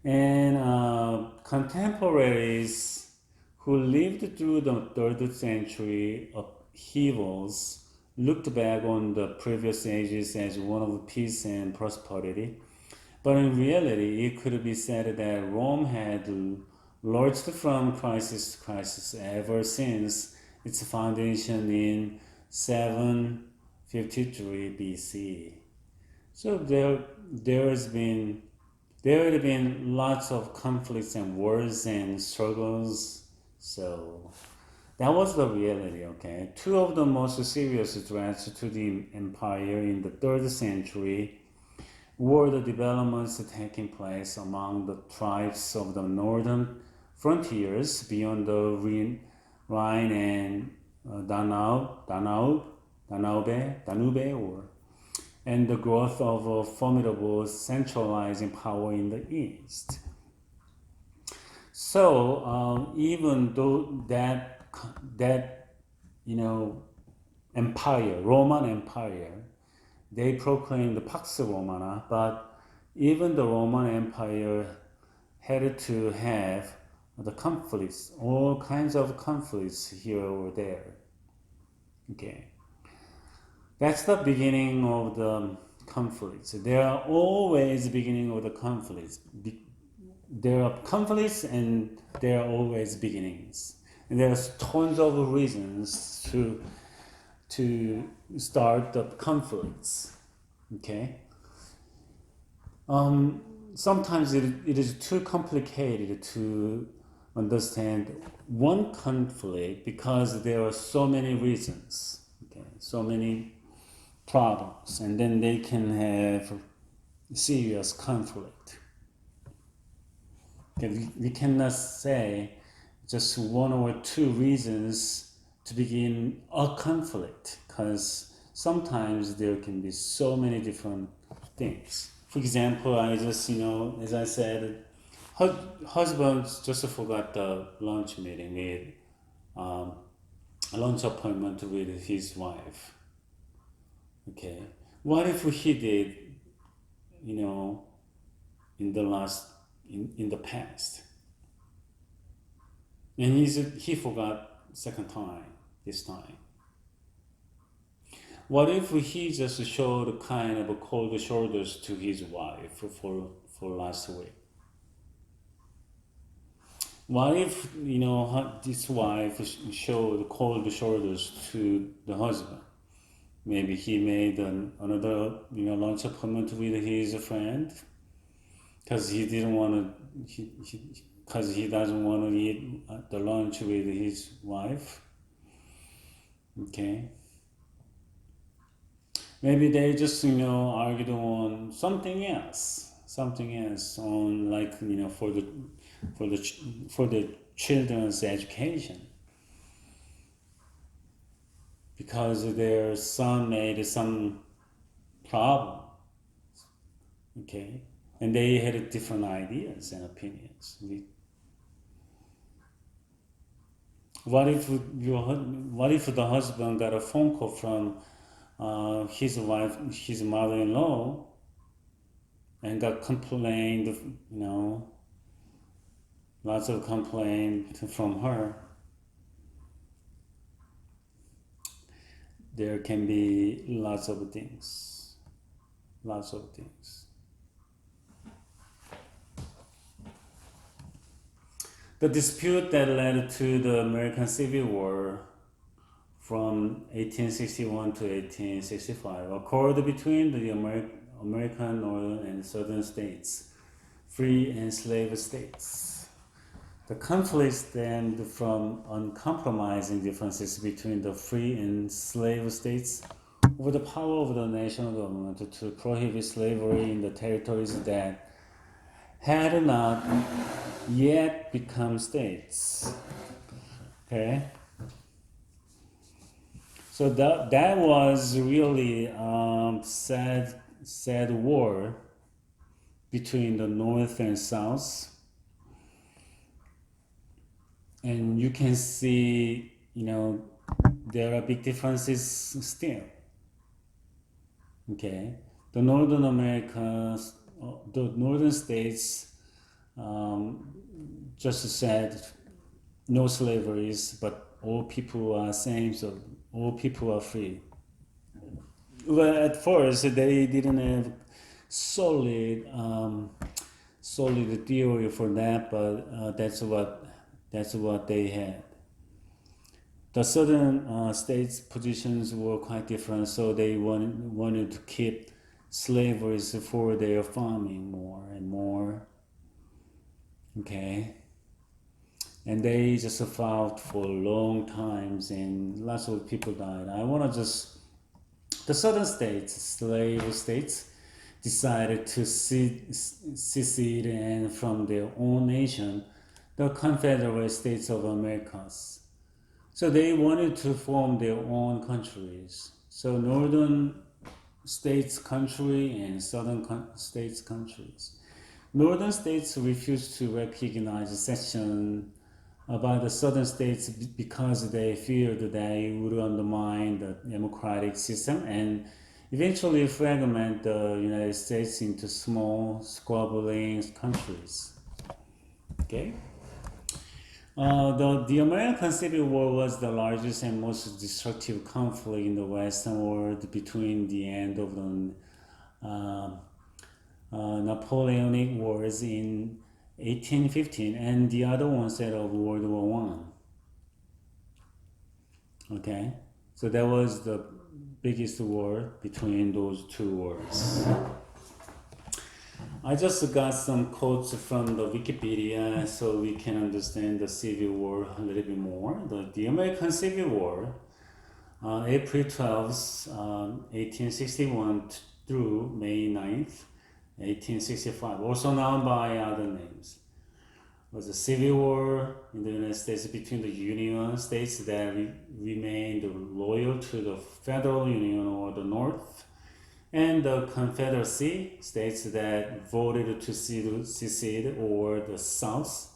And contemporaries who lived through the third century upheavals looked back on the previous ages as one of peace and prosperity. But in reality, it could be said that Rome had lurched from crisis to crisis ever since its foundation in 753 BC. So there had been lots of conflicts and wars and struggles. So that was the reality, okay? Two of the most serious threats to the empire in the third century were the developments taking place among the tribes of the northern frontiers beyond the Rhine and Danube, and the growth of a formidable centralizing power in the east. So even though that empire, Roman Empire, they proclaimed the Pax Romana, but even the Roman Empire had to have the conflicts, all kinds of conflicts here or there. Okay, that's the beginning of the conflicts. There are always beginning of the conflicts. There are conflicts and there are always beginnings. And there's tons of reasons to start the conflicts. Okay. Sometimes it is too complicated to understand one conflict because there are so many reasons. Okay, so many problems, and then they can have serious conflict. Okay, we cannot say just one or two reasons to begin a conflict because sometimes there can be so many different things. For example, I just, as I said, husband just forgot the lunch meeting with lunch appointment with his wife. Okay, what if he did, in the past, and he forgot second time this time? What if he just showed kind of a cold shoulders to his wife for last week? What if this wife showed cold shoulders to the husband? Maybe he made another lunch appointment with his friend because he didn't want to. Because he doesn't want to eat the lunch with his wife. Okay. Maybe they just argued on something else on for the children's education because their son made some problem. Okay, and they had different ideas and opinions. What if the husband got a phone call from his wife, his mother-in-law, and got complained, lots of complaint from her. There can be lots of things. Lots of things. The dispute that led to the American Civil War from 1861 to 1865 occurred between the American northern and southern states, free and slave states. The conflict stemmed from uncompromising differences between the free and slave states over the power of the national government to prohibit slavery in the territories that had not yet become states. Okay? So that was really sad war between the North and South. And you can see, there are big differences still. Okay? The northern states just said no slaveries, but all people are same, so all people are free. Well, at first they didn't have solid theory for that, but that's what they had. The southern states' positions were quite different, so they wanted to keep slavery for their farming more and more. Okay, and they just fought for long times, and lots of people died. The southern states, slave states, decided to secede and from their own nation, the Confederate States of Americas. So they wanted to form their own countries. So northern states country and southern states countries. Northern states refused to recognize secession by the southern states because they feared that it would undermine the democratic system and eventually fragment the United States into small, squabbling countries. Okay? The American Civil War was the largest and most destructive conflict in the Western world between the end of the Napoleonic Wars in 1815 and the other onset of World War I. Okay, so that was the biggest war between those two wars. I just got some quotes from the Wikipedia so we can understand the Civil War a little bit more. The American Civil War, April 12th, 1861 through May 9th, 1865, also known by other names, was a civil war in the United States between the Union states that remained loyal to the Federal Union or the North, and the Confederacy states that voted to secede or the South.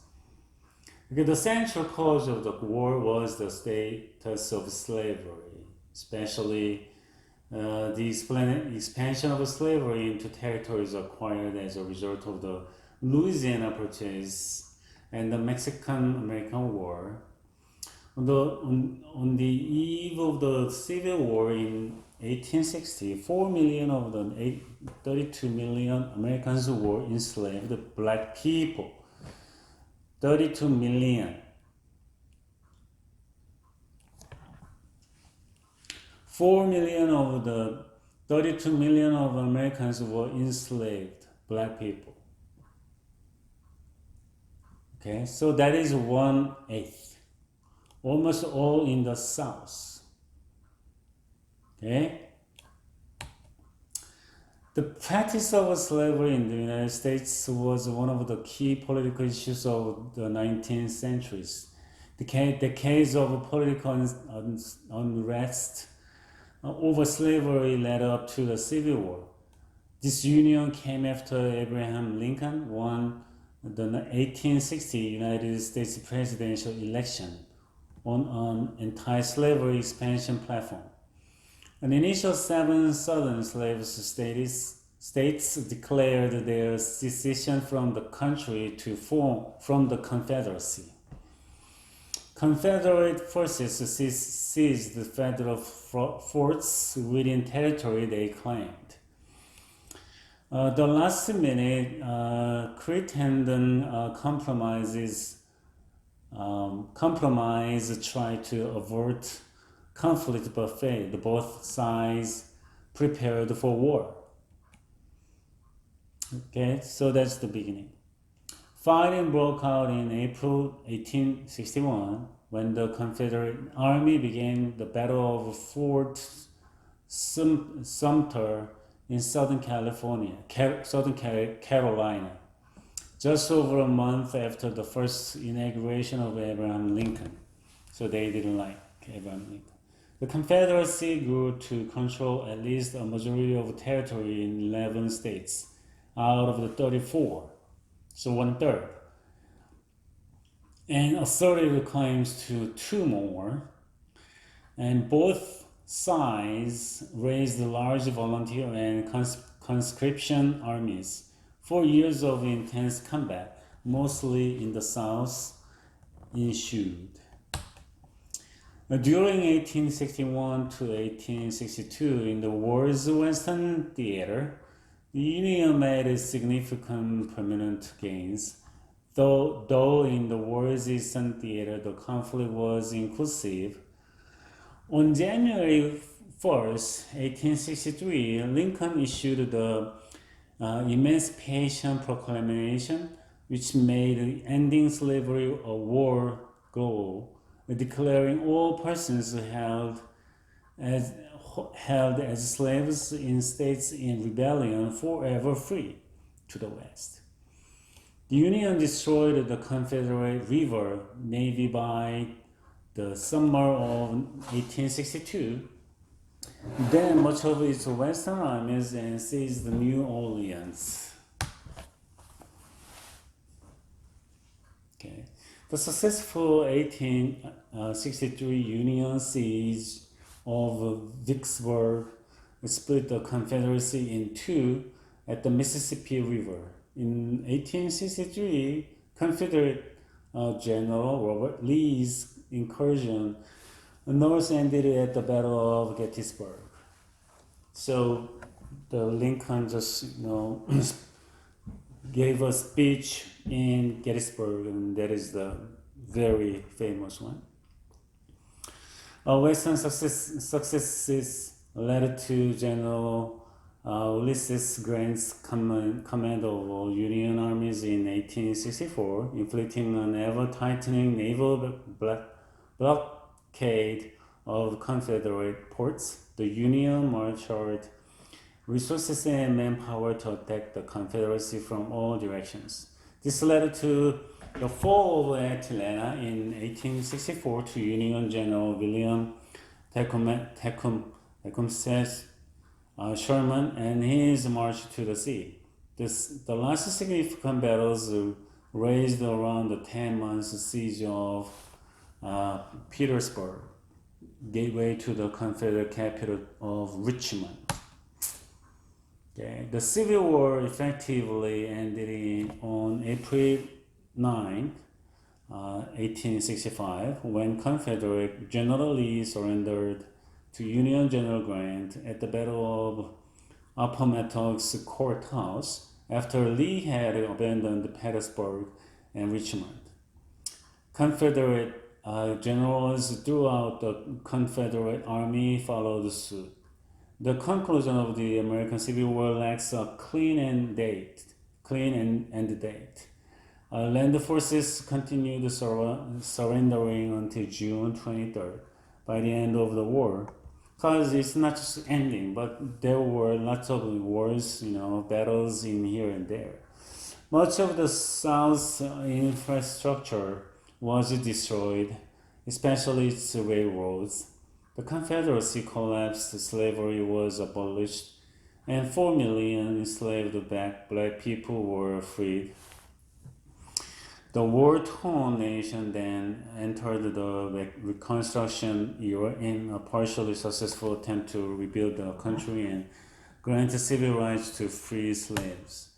Because the central cause of the war was the status of slavery, especially the expansion of slavery into territories acquired as a result of the Louisiana Purchase and the Mexican-American War. On the eve of the Civil War in 1860, 4 million of the 32 million Americans were enslaved black people. 32 million. 4 million of the 32 million of Americans were enslaved black people. Okay, so that is 1/8. Almost all in the South. Okay? The practice of slavery in the United States was one of the key political issues of the 19th century. The case of political unrest over slavery led up to the Civil War. This union came after Abraham Lincoln won the 1860 United States presidential election on an anti-slavery expansion platform. An initial 7 southern slave states declared their secession from the country to form from the Confederacy. Confederate forces seized the federal forts within territory they claimed. The last minute Crittenden compromise tried to avert conflict but failed. Both sides prepared for war. Okay, so that's the beginning. Fighting broke out in April 1861 when the Confederate Army began the Battle of Fort Sumter in Southern Carolina, just over a month after the first inauguration of Abraham Lincoln. So they didn't like Abraham Lincoln. The Confederacy grew to control at least a majority of territory in 11 states out of the 34. So 1/3. And asserted claims to 2 more. And both sides raised large volunteer and conscription armies. 4 years of intense combat, mostly in the South, ensued. During 1861 to 1862, in the war's Western theater, the Union made significant permanent gains, though in the war's Eastern theater the conflict was inclusive. On January 1st, 1863, Lincoln issued the Emancipation Proclamation, which made ending slavery a war goal, declaring all persons held as slaves in states in rebellion forever free to the West. The Union destroyed the Confederate River Navy by the summer of 1862, then much of its western armies and seized New Orleans. Okay. The successful 1863 Union siege of Vicksburg split the Confederacy in two at the Mississippi River. In 1863, Confederate General Robert Lee's incursion north ended at the Battle of Gettysburg. So the Lincoln just gave a speech in Gettysburg, and that is the very famous one. Western successes led to General Ulysses Grant's command of all Union armies in 1864, inflicting an ever-tightening naval blockade of Confederate ports. The Union marshaled resources and manpower to attack the Confederacy from all directions. This led to the fall of Atlanta in 1864 to Union General William Tecumseh Sherman and his march to the sea. The last significant battles raised around the 10-month siege of Petersburg, gateway to the Confederate capital of Richmond. Okay. The Civil War effectively ended on April 9, 1865, when Confederate General Lee surrendered to Union General Grant at the Battle of Appomattox Courthouse after Lee had abandoned Petersburg and Richmond. Confederate generals throughout the Confederate Army followed suit. The conclusion of the American Civil War lacks a clean end date. Land forces continued surrendering until June 23rd. By the end of the war, because it's not just ending, but there were lots of wars, battles in here and there. Much of the South's infrastructure was destroyed, especially its railroads. The Confederacy collapsed, slavery was abolished, and 4 million enslaved black people were freed. The war-torn nation then entered the Reconstruction era in a partially successful attempt to rebuild the country and grant civil rights to free slaves.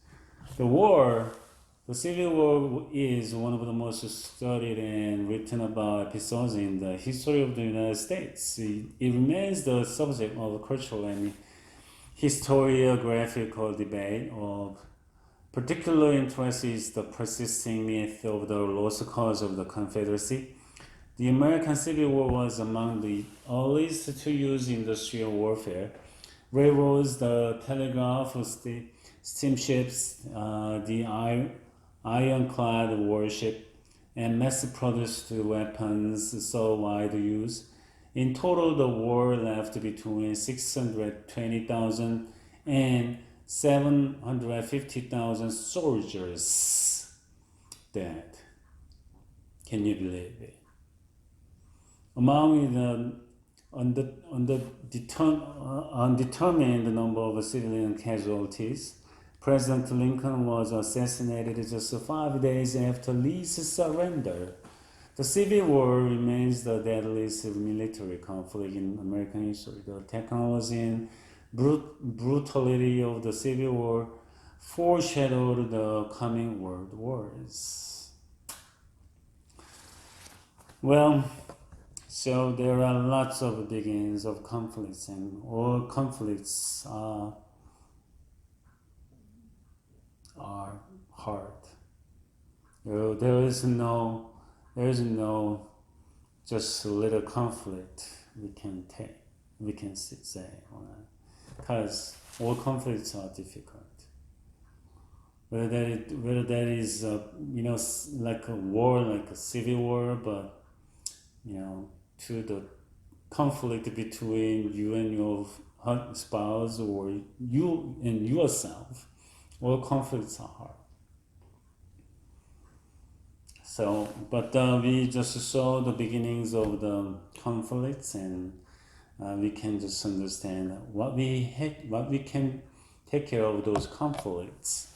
The Civil War is one of the most studied and written about episodes in the history of the United States. It remains the subject of cultural and historiographical debate. Of particular interest is the persisting myth of the lost cause of the Confederacy. The American Civil War was among the earliest to use industrial warfare. Railroads, the telegraph, steamships, the ironclad warship, and mass-produced weapons saw wide use. In total, the war left between 620,000 and 750,000 soldiers dead. Can you believe it? Among the undetermined number of civilian casualties, President Lincoln was assassinated just 5 days after Lee's surrender. The Civil War remains the deadliest military conflict in American history. The technology and brutality of the Civil War foreshadowed the coming world wars. Well, so there are lots of beginnings of conflicts, and all conflicts are hard. There is no just a little conflict we can say, because all conflicts are difficult. Whether that is like a war, like a civil war, but to the conflict between you and your spouse, or you and yourself, all conflicts are hard. So, but we just saw the beginnings of the conflicts, and we can just understand what we can take care of those conflicts,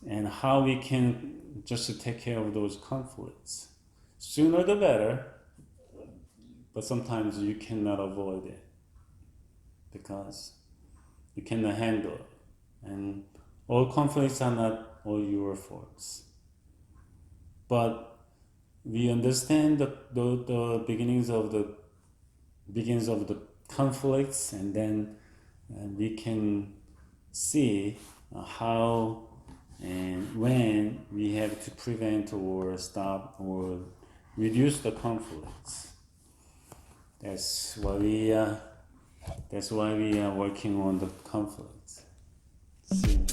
and how we can just take care of those conflicts. Sooner the better, but sometimes you cannot avoid it because you cannot handle it, and all conflicts are not all your faults. But we understand the beginnings of the conflicts, and then we can see how and when we have to prevent or stop or reduce the conflicts. That's why we are working on the conflicts. See you.